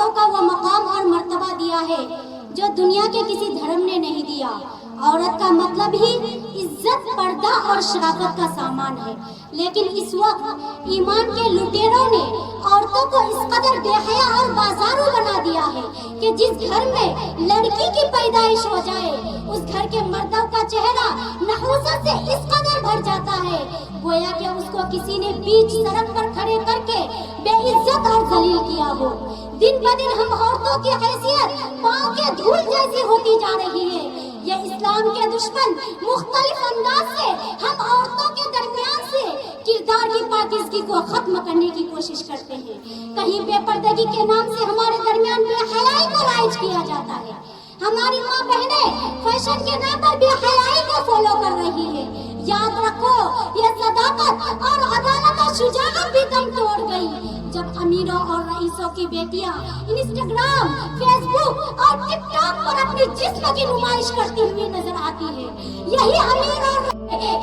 عورتوں کا وہ مقام اور مرتبہ دیا ہے جو دنیا کے کسی دھرم نے نہیں دیا۔ عورت کا مطلب ہی عزت، پردہ اور شرافت کا سامان ہے، لیکن اس وقت ایمان کے لٹیروں نے عورتوں کو اس قدر بے حیا اور بازارو بنا دیا ہے کہ جس گھر میں لڑکی کی پیدائش ہو جائے اس گھر کے مردوں کا چہرہ نحوست سے اس قدر بھر جاتا ہے گویا کہ اس کو کسی نے بیچ سڑک پر کھڑے کر کے بے عزت اور ذلیل کیا ہو۔ دن بدن ہم عورتوں کی حیثیت پاؤں کے دھول جیسی ہوتی جا رہی ہے۔ یہ اسلام کے دشمن مختلف انداز سے ہم عورتوں کے درمیان سے کردار کی پاکیزگی کو ختم کرنے کی کوشش کرتے ہیں۔ کہیں بے پردگی کے نام سے ہمارے درمیان بے حیائی کو رائج کیا جاتا ہے۔ ہماری ماں بہنیں فیشن کے نام پر بے حیائی کو فالو کر رہی ہے۔ یاد رکھو، یہ صداقت اور عدالت اور شجاعت بھی دم توڑ گئی جب امیروں اور رئیسوں کی بیٹیاں انسٹاگرام، فیس بک اور ٹک ٹاک پر اپنے جسم کی نمائش کرتی ہوئی نظر آتی ہے۔ یہی امیر اور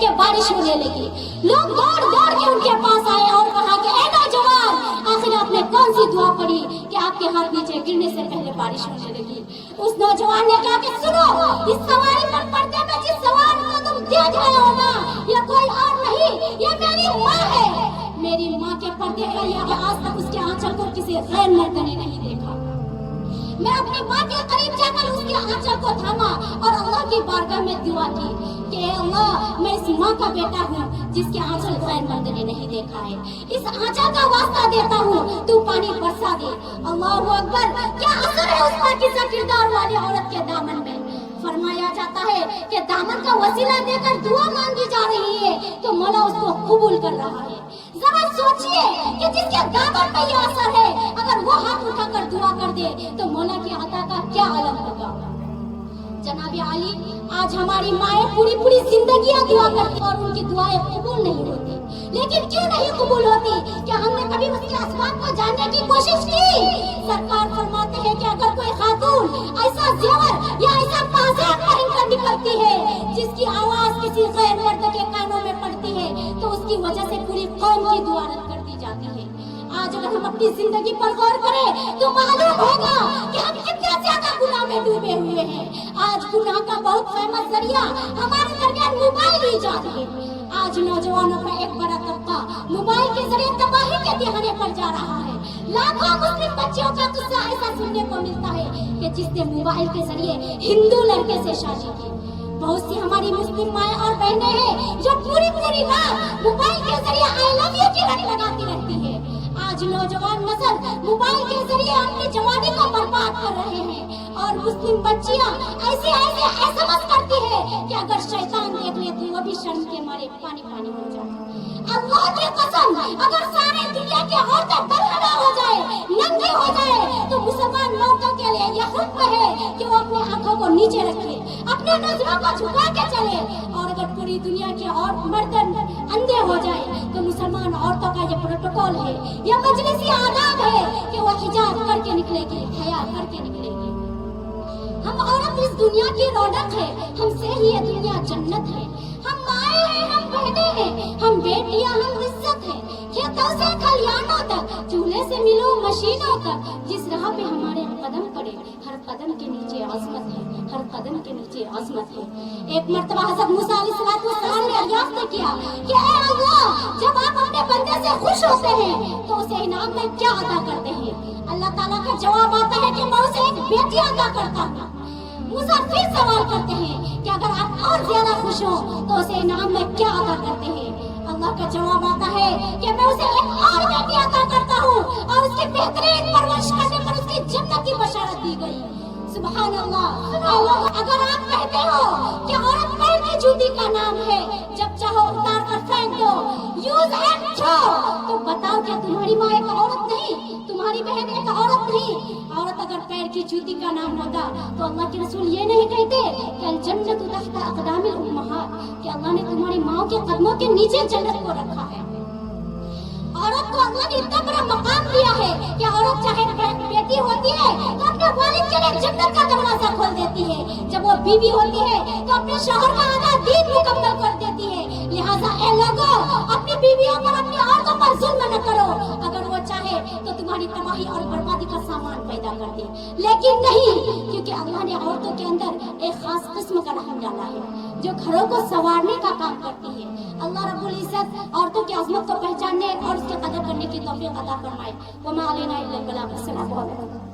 کہ بارش ہونے لگی، لوگ دوڑ دوڑ کے ان کے پاس آئے اور کہا کہ اے نوجوان، آخر آپ نے کون سی دعا پڑھی کہ آپ کے ہاتھ نیچے گرنے سے پہلے بارش ہونے لگی؟ اس نوجوان نے کہا کہ سنو، اس سواری پر پردے میں جس سوار کو تم دیکھ رہے ہو نا، یہ کوئی اور نہیں، یہ میری ماں ہے۔ میری ماں کے پردے کا یہ آج تک اس کے آنچل کو کسی غیر مرد نے نہیں دیکھا۔ میں اپنی ماں کے قریب جا کر اس کے آنچل کو تھاما اور اللہ کی بارگاہ میں دعا کی کہ اے اللہ، میں اس ماں کا بیٹا ہوں جس کے آنچل غیر مرد نے نہیں دیکھا ہے۔ اس آنچل کا واسطہ دیتا ہوں، تو پانی برسا دے۔ اللہ اکبر! کیا اثر ہے اس پاکیزہ کردار والی عورت کے دامن میں؟ فرمایا جاتا ہے کہ دامن کا وسیلہ دے کر دعا مانگی جا رہی ہے تو مولا اس کو قبول کر رہا ہے۔ ذرا سوچئے کہ جس کے دامن میں یہ اثر ہے، اگر وہ ہاتھ اٹھا کر دعا کر دے تو مولا کی عطا کا کیا عالم ہوگا۔ جناب عالی، آج ہماری مائیں پوری پوری زندگیاں دعا کرتی اور ان کی دعائیں قبول نہیں ہوتی، لیکن کیوں نہیں قبول ہوتی؟ کیا ہم نے کبھی اس کے اسباب کو جاننے کی کوشش کی؟ سرکار فرماتے ہیں کہ اگر کوئی خاتون ایسا زیور یا ایسا پازیب پہن کر نکلتی ہے جس کی آواز کسی غیر مرد کے کانوں میں پڑتی ہے تو اس کی وجہ سے پوری قوم کی دعا رد کر دی جاتی ہے۔ آج اگر ہم اپنی زندگی پر غور کریں تو معلوم ہوگا کہ ہم کتنے زیادہ گناہ میں ڈوبے ہوئے ہیں۔ آج گناہ کا بہت فیمس ذریعہ ہمارے درمیان موبائل ایجاد ہے۔ آج نوجوانوں کا ایک بڑا طبقہ موبائل کے ذریعے تباہی کے دہانے پر جا رہا ہے۔ لاکھوں مسلم بچیوں کا قصہ ایسا سننے کو ملتا ہے کہ جس نے موبائل کے ذریعے ہندو لڑکے سے شادی کی۔ بہت سی ہماری مسلم مائیں اور بہنیں ہیں جو پوری پوری رات موبائل کے ذریعے آئی لو یو کی گھڑی لگاتی رہتی ہے۔ آج نوجوان نسل موبائل کے ذریعے اپنی جوانی کو برباد کر رہے ہیں اور مسلم بچیاں ایسے ایسے SMS کرتی ہے کہ اگر شیطان دیکھ لے تو وہ بھی شرم کے مارے پانی پانی ہو جائے۔ اللہ کی قسم، اگر سارے دنیا کی عورتیں برہنہ ہو جائے، ننگی ہو جائے، تو مسلمان مردوں کے لیے یہ حکم ہے کہ وہ اپنی آنکھوں کو نیچے رکھے، اپنے نظروں کو جھکا کے چلے، اور اگر پوری دنیا کے اور مرد اندھے ہو جائے تو مسلمان عورتوں کا یہ پروٹوکول ہے، یہ مجلسی آداب ہے کہ وہ حجاب کر کے نکلے گی، حیا کر کے نکلے گی۔ ہم عورت اس دنیا کی رونق ہے، ہم سے ہی یہ دنیا جنت ہے۔ ہم مائیں ہیں، ہم بہنیں ہیں، ہم بیٹیاں، ہم عزت ہیں۔ کھیتوں سے کھلیانوں تک، چولہے سے ملوں مشینوں تک، جس راہ پہ ہمارے قدم پڑے ہر قدم کے نیچے عظمت ہے، ہر قدم کے نیچے عظمت ہے۔ ایک مرتبہ حضرت موسیٰ علیہ السلام نے دریافت کیا کہ اے اللہ، جب آپ اپنے بندے سے خوش ہوتے ہیں تو اسے انعام میں کیا عطا کرتے ہیں؟ اللہ تعالیٰ کا جواب آتا ہے کہ میں اسے ایک بیٹی عطا کرتا ہوں۔ موسیٰ پھر سوال کرتے ہیں کہ اگر آپ اور زیادہ خوش ہو تو اسے انعام میں کیا عطا کرتے ہیں؟ اللہ کا جواب آتا ہے کہ میں اسے ایک اور بیٹی عطا کرتا ہوں اور اس کی بہترین پرورش کرنے پر اس کی جنت کی بشارت دی گئی۔ سبحان اللہ! اگر آپ کہتے ہو کہ عورت پیر کی جوتی کا نام ہے، جب چاہو اتار کر پھینک دو، یوز اینڈ تھرو، تو بتاؤ کیا تمہاری ماں ایک عورت نہیں؟ تمہاری بہن ایک عورت نہیں؟ عورت اگر پیر کی جوتی کا نام ہوتا تو اللہ کے رسول یہ نہیں کہتے کہ الجنت تحت اقدام الامہات، کہ اللہ نے تمہاری ماں کے قدموں کے نیچے جنت کو رکھا ہے۔ عورت کو اللہ نے اتنا بڑا مقام دیا ہے کہ عورت چاہے بیٹی ہوتی ہے تو اپنے والد کے لیے جنت کا دروازہ کھول دیتی ہے، جب وہ بیوی ہوتی ہے تو اپنے شوہر کا آدھا دین مکمل کر دیتی ہے۔ لہٰذا اے لوگوں، اپنی بیویوں پر، اپنی عورتوں پر ظلم نہ کرو۔ اگر وہ چاہے تو تمہاری ہماری تباہی اور بربادی کا سامان پیدا کر دے، لیکن نہیں، کیونکہ اللہ نے عورتوں کے اندر ایک خاص قسم کا رحم ڈالا ہے جو گھروں کو سنوارنے کا کام کرتی ہے۔ اللہ رب العزت عورتوں کی عظمت کو پہچاننے اور اس کی قدر کرنے کی توفیق عطا فرمائے۔ وما علینا الا البلاغ۔ السلام علیکم۔